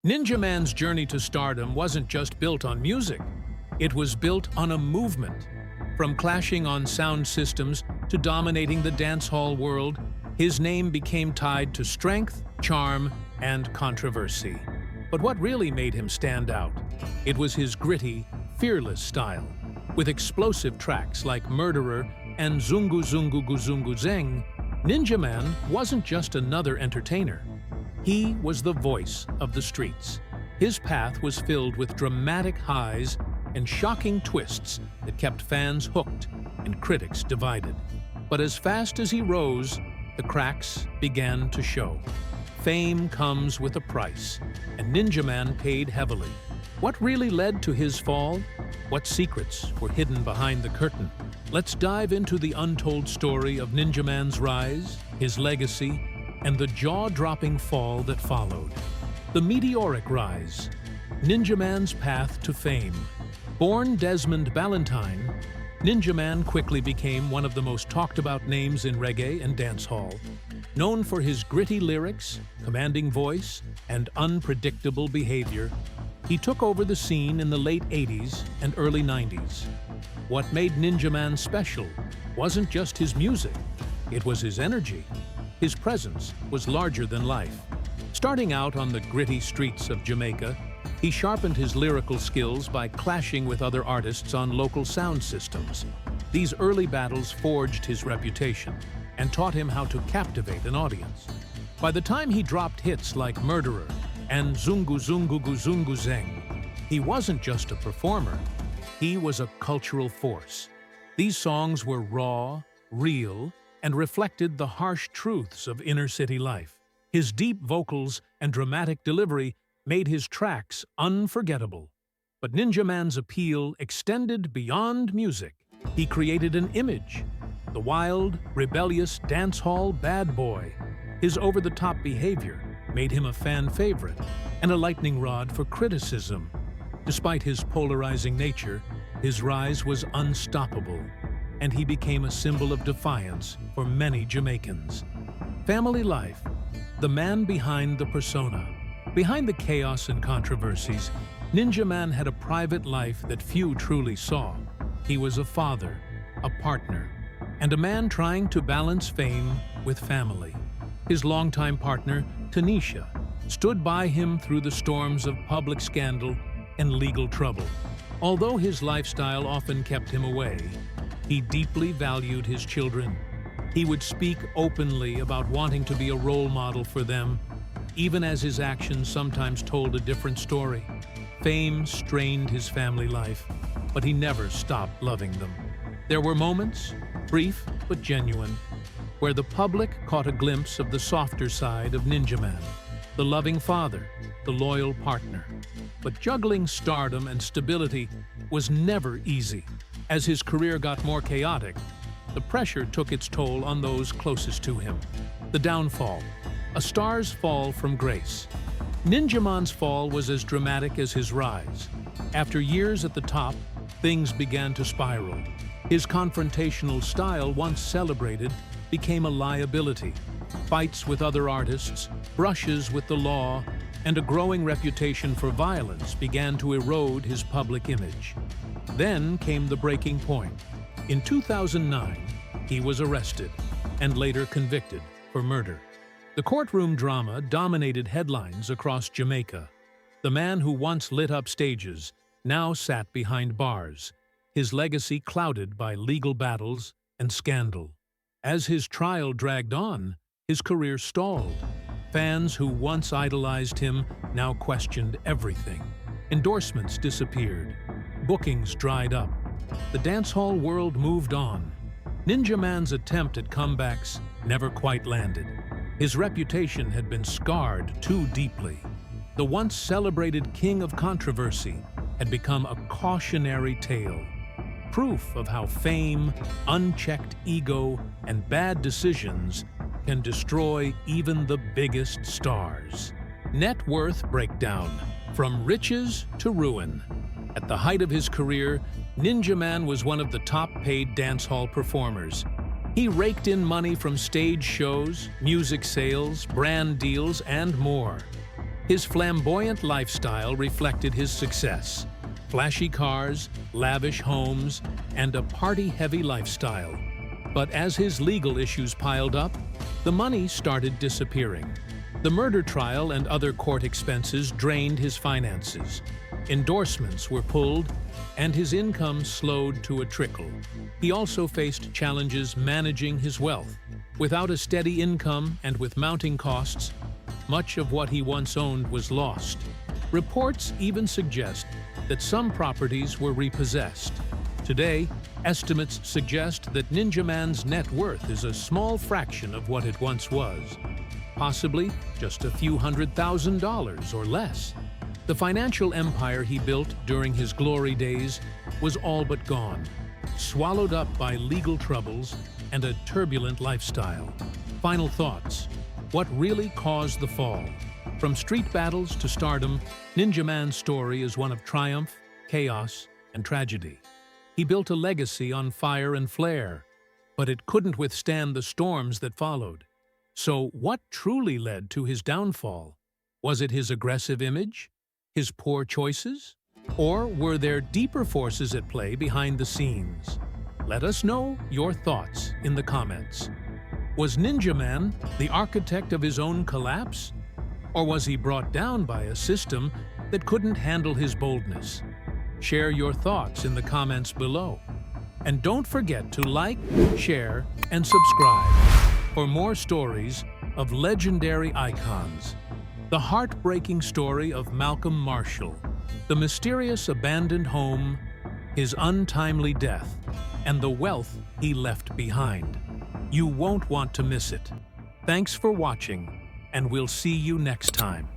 Ninjaman's journey to stardom wasn't just built on music. It was built on a movement. From clashing on sound systems to dominating the dancehall world, his name became tied to strength, charm, and controversy. But what really made him stand out? It was his gritty, fearless style. With explosive tracks like Murderer and Zungguzungguguzungguzeng, Ninjaman wasn't just another entertainer. He was the voice of the streets. His path was filled with dramatic highs and shocking twists that kept fans hooked and critics divided. But as fast as he rose, the cracks began to show. Fame comes with a price, and Ninjaman paid heavily. What really led to his fall? What secrets were hidden behind the curtain? Let's dive into the untold story of Ninjaman's rise, his legacy, and the jaw-dropping fall that followed. The meteoric rise, Ninjaman's path to fame. Born Desmond Ballentine, Ninjaman quickly became one of the most talked-about names in reggae and dancehall. Known for his gritty lyrics, commanding voice, and unpredictable behavior, he took over the scene in the late 80s and early 90s. What made Ninjaman special wasn't just his music, it was his energy. His presence was larger than life. Starting out on the gritty streets of Jamaica, he sharpened his lyrical skills by clashing with other artists on local sound systems. These early battles forged his reputation and taught him how to captivate an audience. By the time he dropped hits like Murderer and Zungguzungguguzungguzeng, he wasn't just a performer, he was a cultural force. These songs were raw, real, and reflected the harsh truths of inner-city life. His deep vocals and dramatic delivery made his tracks unforgettable. But Ninjaman's appeal extended beyond music. He created an image, the wild, rebellious dancehall bad boy. His over-the-top behavior made him a fan favorite and a lightning rod for criticism. Despite his polarizing nature, his rise was unstoppable, and he became a symbol of defiance for many Jamaicans. Family life, the man behind the persona. Behind the chaos and controversies, Ninjaman had a private life that few truly saw. He was a father, a partner, and a man trying to balance fame with family. His longtime partner, Tanisha, stood by him through the storms of public scandal and legal trouble. Although his lifestyle often kept him away, he deeply valued his children. He would speak openly about wanting to be a role model for them, even as his actions sometimes told a different story. Fame strained his family life, but he never stopped loving them. There were moments, brief but genuine, where the public caught a glimpse of the softer side of Ninjaman, the loving father, the loyal partner. But juggling stardom and stability was never easy. As his career got more chaotic, the pressure took its toll on those closest to him. The downfall, a star's fall from grace. Ninjaman's fall was as dramatic as his rise. After years at the top, things began to spiral. His confrontational style, once celebrated, became a liability. Fights with other artists, brushes with the law, and a growing reputation for violence began to erode his public image. Then came the breaking point. In 2009, he was arrested and later convicted for murder. The courtroom drama dominated headlines across Jamaica. The man who once lit up stages now sat behind bars, his legacy clouded by legal battles and scandal. As his trial dragged on, his career stalled. Fans who once idolized him now questioned everything. Endorsements disappeared. Bookings dried up. The dancehall world moved on. Ninjaman's attempt at comebacks never quite landed. His reputation had been scarred too deeply. The once celebrated king of controversy had become a cautionary tale. Proof of how fame, unchecked ego, and bad decisions can destroy even the biggest stars. Net worth breakdown, from riches to ruin. At the height of his career, Ninjaman was one of the top-paid dancehall performers. He raked in money from stage shows, music sales, brand deals, and more. His flamboyant lifestyle reflected his success. Flashy cars, lavish homes, and a party-heavy lifestyle. But as his legal issues piled up, the money started disappearing. The murder trial and other court expenses drained his finances. Endorsements were pulled, and his income slowed to a trickle. He also faced challenges managing his wealth. Without a steady income and with mounting costs, much of what he once owned was lost. Reports even suggest that some properties were repossessed. Today, estimates suggest that Ninjaman's net worth is a small fraction of what it once was, possibly just a few $100,000 or less. The financial empire he built during his glory days was all but gone, swallowed up by legal troubles and a turbulent lifestyle. Final thoughts. What really caused the fall? From street battles to stardom, Ninjaman's story is one of triumph, chaos, and tragedy. He built a legacy on fire and flair, but it couldn't withstand the storms that followed. So what truly led to his downfall? Was it his aggressive image? His poor choices? Or were there deeper forces at play behind the scenes? Let us know your thoughts in the comments. Was Ninjaman the architect of his own collapse? Or was he brought down by a system that couldn't handle his boldness? Share your thoughts in the comments below. And don't forget to like, share, and subscribe for more stories of legendary icons. The heartbreaking story of Malcolm Marshall, the mysterious abandoned home, his untimely death, and the wealth he left behind. You won't want to miss it. Thanks for watching, and we'll see you next time.